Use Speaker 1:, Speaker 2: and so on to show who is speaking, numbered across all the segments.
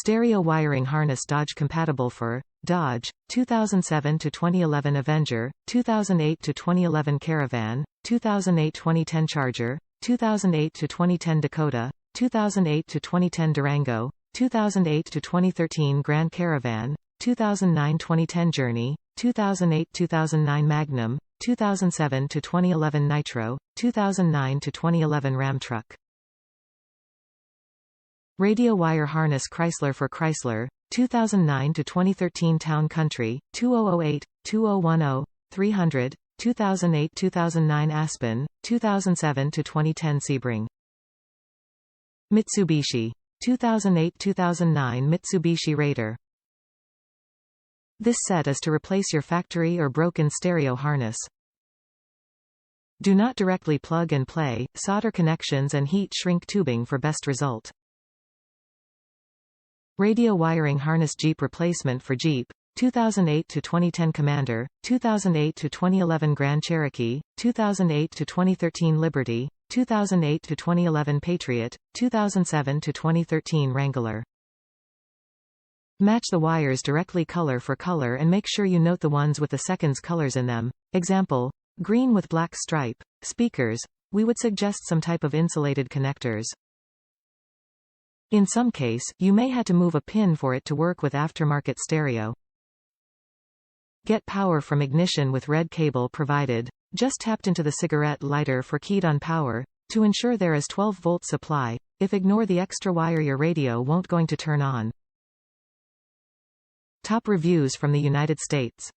Speaker 1: Stereo wiring harness Dodge compatible for Dodge, 2007 to 2011 Avenger, 2008 to 2011 Caravan, 2008-2010 Charger, 2008 to 2010 Dakota, 2008 to 2010 Durango, 2008 to 2013 Grand Caravan, 2009-2010 Journey, 2008-2009 Magnum, 2007 to 2011 Nitro, 2009 to 2011 Ram truck. Radio wire harness Chrysler for Chrysler, 2009 to 2013 Town Country, 2008, 2010, 300, 2008-2009 Aspen, 2007 to 2010 Sebring. Mitsubishi, 2008-2009 Mitsubishi Raider. This set is to replace your factory or broken stereo harness. Do not directly plug and play, solder connections and heat shrink tubing for best result. Radio wiring harness Jeep replacement for Jeep, 2008 to 2010 Commander, 2008 to 2011 Grand Cherokee, 2008 to 2013 Liberty, 2008 to 2011 Patriot, 2007 to 2013 Wrangler. Match the wires directly color for color and make sure you note the ones with the seconds colors in them. Example, green with black stripe. Speakers, we would suggest some type of insulated connectors. In some case, you may have to move a pin for it to work with aftermarket stereo. Get power from ignition with red cable provided. Just tapped into the cigarette lighter for keyed on power. To ensure there is 12-volt supply, if ignore the extra wire your radio won't going to turn on. Top reviews from the United States.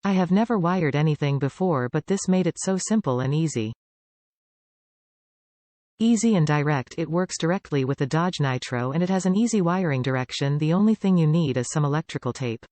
Speaker 1: I have never wired anything before, but this made it so simple and easy. Easy and direct. It works directly with the Dodge Nitro and it has an easy wiring direction. The only thing you need is some electrical tape.